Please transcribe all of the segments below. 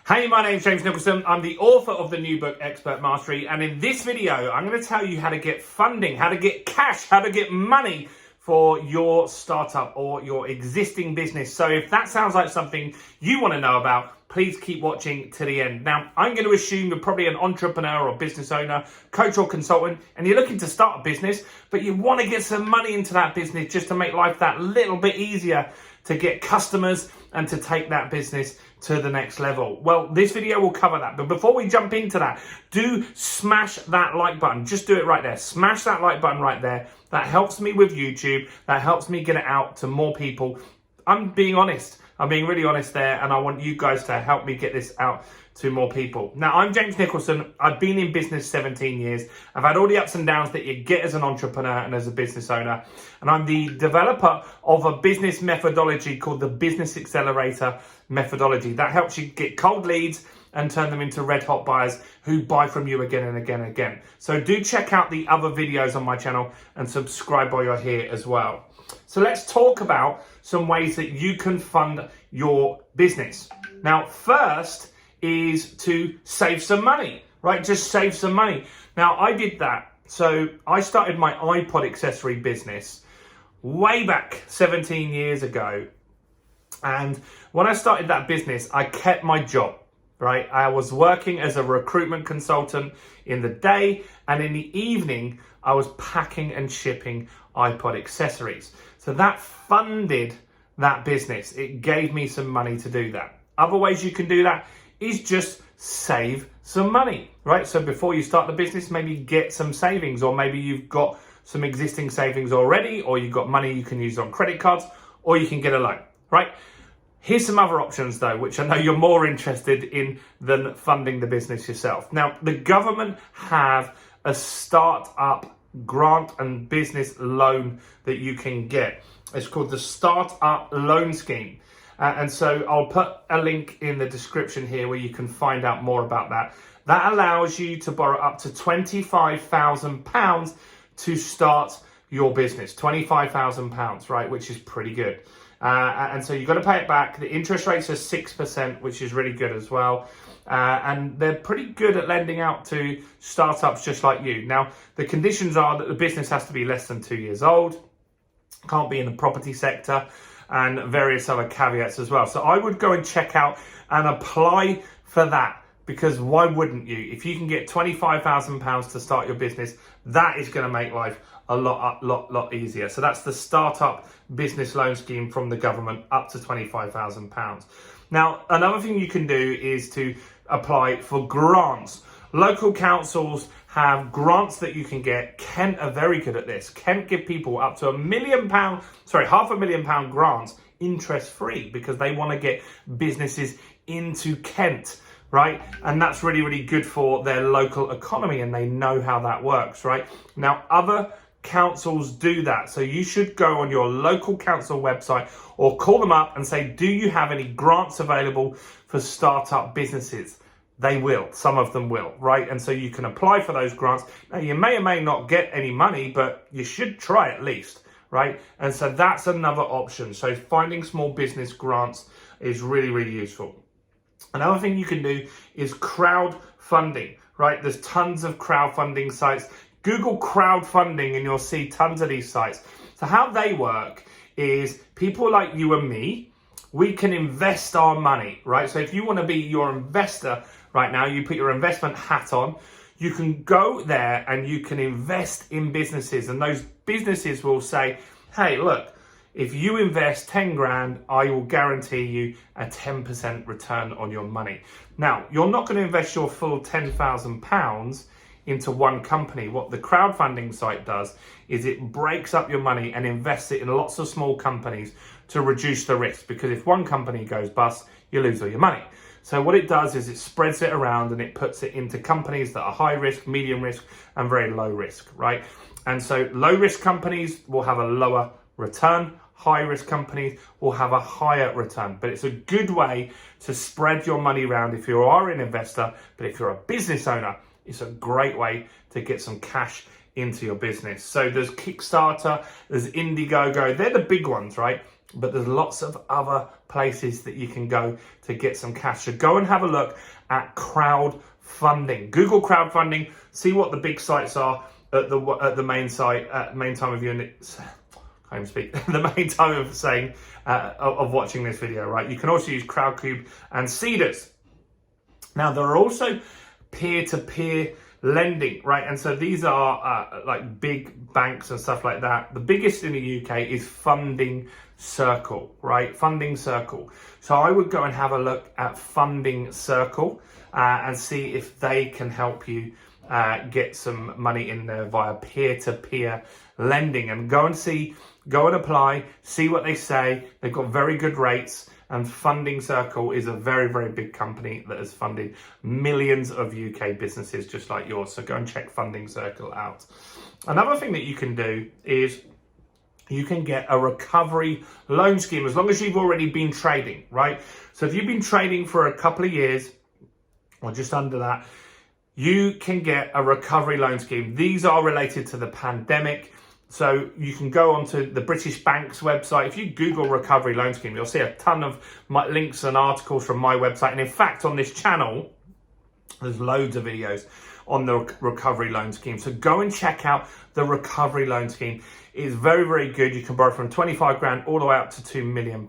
Hey, my name's James Nicholson. I'm the author of the new book, Expert Mastery. And in this video, I'm going to tell you how to get funding, how to get cash, how to get money for your startup or your existing business. So if that sounds like something you want to know about, please keep watching to the end. Now, I'm going to assume you're probably an entrepreneur or business owner, coach or consultant, and you're looking to start a business, but you want to get some money into that business just to make life that little bit easier, to get customers and to take that business to the next level. Well, this video will cover that. But before we jump into that, do smash that like button. Just do it right there. Smash that like button right there. That helps me with YouTube. That helps me get it out to more people. I'm being honest. I'm being really honest there, and I want you guys to help me get this out to more people. Now, I'm James Nicholson. I've been in business 17 years. I've had all the ups and downs that you get as an entrepreneur and as a business owner. And I'm the developer of a business methodology called the Business Accelerator methodology. That helps you get cold leads and turn them into red hot buyers who buy from you again and again and again. So do check out the other videos on my channel and subscribe while you're here as well. So let's talk about some ways that you can fund your business. Now, first is to save some money, right? Just save some money. Now, I did that. So I started my iPod accessory business way back 17 years ago. And when I started that business, I kept my job, right? I was working as a recruitment consultant in the day, and in the evening, I was packing and shipping iPod accessories. So that funded that business. It gave me some money to do that. Other ways you can do that is just save some money, right? So before you start the business, maybe get some savings, or maybe you've got some existing savings already, or you've got money you can use on credit cards, or you can get a loan, right? Here's some other options though, which I know you're more interested in than funding the business yourself. Now, the government have a startup grant and business loan that you can get. It's called the Startup Loan Scheme. And so I'll put a link in the description here where you can find out more about that. That allows you to borrow up to £25,000 to start your business. £25,000, right? Which is pretty good. And so you've got to pay it back. The interest rates are 6%, which is really good as well. And they're pretty good at lending out to startups just like you. Now, the conditions are that the business has to be less than 2 years old, can't be in the property sector, and various other caveats as well. So I would go and check out and apply for that, because why wouldn't you? If you can get £25,000 to start your business, that is going to make life a lot easier. So that's the Startup Business Loan Scheme from the government, up to £25,000. Now, another thing you can do is to apply for grants. Local councils have grants that you can get. Kent are very good at this. Kent give people up to £500,000 grants interest-free, because they want to get businesses into Kent, right? And that's really, really good for their local economy, and they know how that works, right? Now, other councils do that. So you should go on your local council website or call them up and say, do you have any grants available for startup businesses? They will. Some of them will, right? And so you can apply for those grants. Now, you may or may not get any money, but you should try at least, right? And so that's another option. So finding small business grants is really, really useful. Another thing you can do is crowdfunding, right? There's tons of crowdfunding sites. Google crowdfunding and you'll see tons of these sites. So how they work is people like you and me, we can invest our money, right? So if you want to be your investor right now, you put your investment hat on, you can go there and you can invest in businesses, and those businesses will say, hey, look, if you invest 10 grand, I will guarantee you a 10% return on your money. Now, you're not going to invest your full £10,000 into one company. What the crowdfunding site does is it breaks up your money and invests it in lots of small companies to reduce the risk, because if one company goes bust, you lose all your money. So what it does is it spreads it around and it puts it into companies that are high risk, medium risk, and very low risk, right? And so low risk companies will have a lower return. High risk companies will have a higher return. But it's a good way to spread your money around if you are an investor. But if you're a business owner, it's a great way to get some cash into your business. So there's Kickstarter, there's Indiegogo. They're the big ones, right? but there's lots of other places that you can go to get some cash. So go and have a look at crowdfunding. Google crowdfunding, see what the big sites are at the main site, main time of unit. Can't even speak. The main time of saying of watching this video, right? You can also use Crowdcube and Seeders. Now there are also peer-to-peer lending, right? And so these are like big banks and stuff like that. The biggest in the UK is Funding Circle, right? Funding Circle. So I would go and have a look at Funding Circle and see if they can help you get some money in there via peer-to-peer lending, and go and apply, see what they say. They've got very good rates, and Funding Circle is a very, very big company that has funded millions of UK businesses just like yours. So go and check Funding Circle out. Another thing that you can do is you can get a recovery loan scheme as long as you've already been trading, right? So if you've been trading for a couple of years or just under that, you can get a recovery loan scheme. These are related to the pandemic. So you can go onto the British Bank's website. If you Google recovery loan scheme, you'll see a ton of my links and articles from my website. And in fact, on this channel, there's loads of videos on the recovery loan scheme. So go and check out the recovery loan scheme. It's very, very good. You can borrow from 25 grand all the way up to £2 million.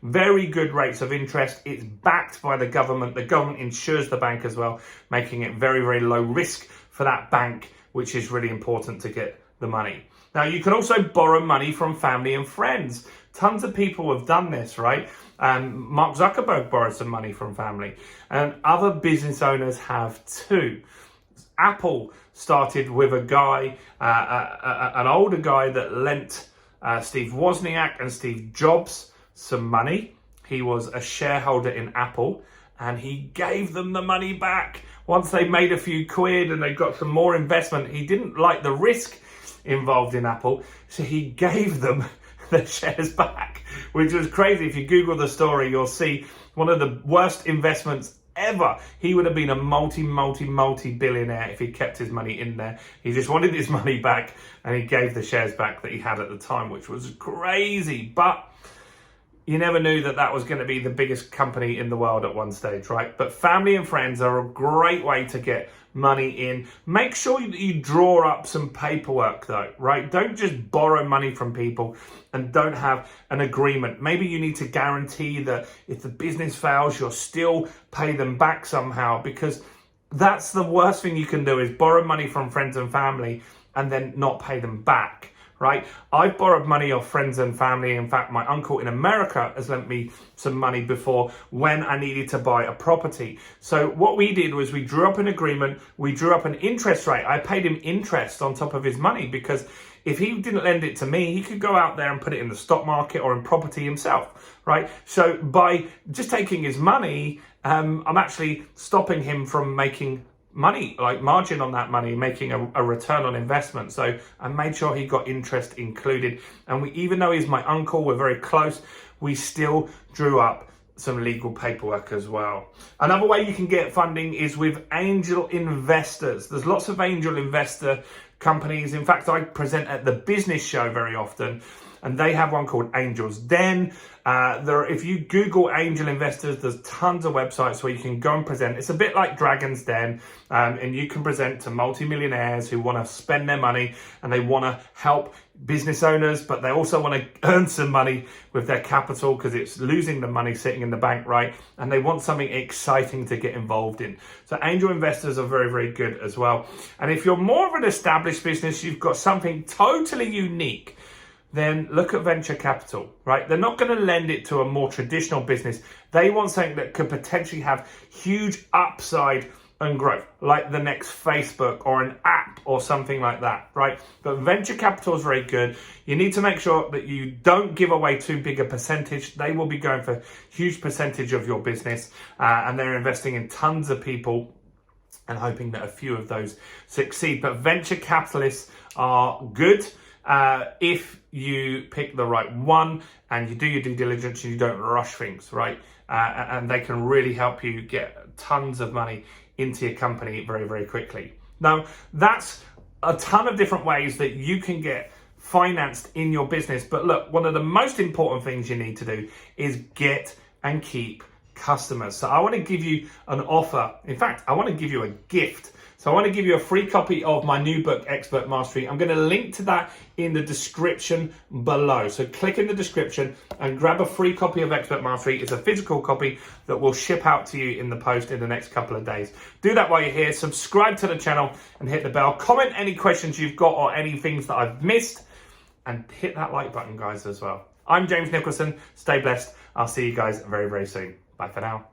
Very good rates of interest. It's backed by the government. The government insures the bank as well, making it very, very low risk for that bank, which is really important to get the money. Now, you can also borrow money from family and friends. Tons of people have done this, right? Mark Zuckerberg borrowed some money from family, and other business owners have too. Apple started with a guy, an older guy that lent Steve Wozniak and Steve Jobs some money. He was a shareholder in Apple, and he gave them the money back. Once they made a few quid and they got some more investment, he didn't like the risk involved in Apple, so he gave them the shares back, which was crazy. If you Google the story, you'll see one of the worst investments ever. He would have been a multi-billionaire if he kept his money in there. He just wanted his money back, and he gave the shares back that he had at the time, which was crazy. But you never knew that that was going to be the biggest company in the world at one stage, right? But family and friends are a great way to get money in. Make sure that you draw up some paperwork though, right? Don't just borrow money from people and don't have an agreement. Maybe you need to guarantee that if the business fails, you'll still pay them back somehow, because that's the worst thing you can do, is borrow money from friends and family and then not pay them back. Right? I've borrowed money off friends and family. In fact, my uncle in America has lent me some money before when I needed to buy a property. So what we did was we drew up an agreement. We drew up an interest rate. I paid him interest on top of his money, because if he didn't lend it to me, he could go out there and put it in the stock market or in property himself, right? So by just taking his money, I'm actually stopping him from making money, like margin on that money, making a return on investment. So I made sure he got interest included. And we, even though he's my uncle, we're very close, we still drew up some legal paperwork as well. Another way you can get funding is with angel investors. There's lots of angel investor companies. In fact, I present at the business show very often, and they have one called Angel's Den. If you Google angel investors, there's tons of websites where you can go and present. It's a bit like Dragon's Den, and you can present to multimillionaires who want to spend their money and they want to help business owners, but they also want to earn some money with their capital because it's losing the money sitting in the bank, right? And they want something exciting to get involved in. So angel investors are very, very good as well. And if you're more of an established business, you've got something totally unique, then look at venture capital, right? They're not going to lend it to a more traditional business. They want something that could potentially have huge upside and growth, like the next Facebook or an app or something like that, right? But venture capital is very good. You need to make sure that you don't give away too big a percentage. They will be going for huge percentage of your business, and they're investing in tons of people and hoping that a few of those succeed. But venture capitalists are good if you pick the right one and you do your due diligence and you don't rush things, right? And they can really help you get tons of money into your company very, very quickly. Now, that's a ton of different ways that you can get financed in your business. But look, one of the most important things you need to do is get and keep customers. So I want to give you an offer. In fact, I want to give you a gift. So I want to give you a free copy of my new book, Expert Mastery. I'm going to link to that in the description below. So click in the description and grab a free copy of Expert Mastery. It's a physical copy that will ship out to you in the post in the next couple of days. Do that while you're here. Subscribe to the channel and hit the bell. Comment any questions you've got or any things that I've missed. And hit that like button, guys, as well. I'm James Nicholson. Stay blessed. I'll see you guys very, very soon. Bye for now.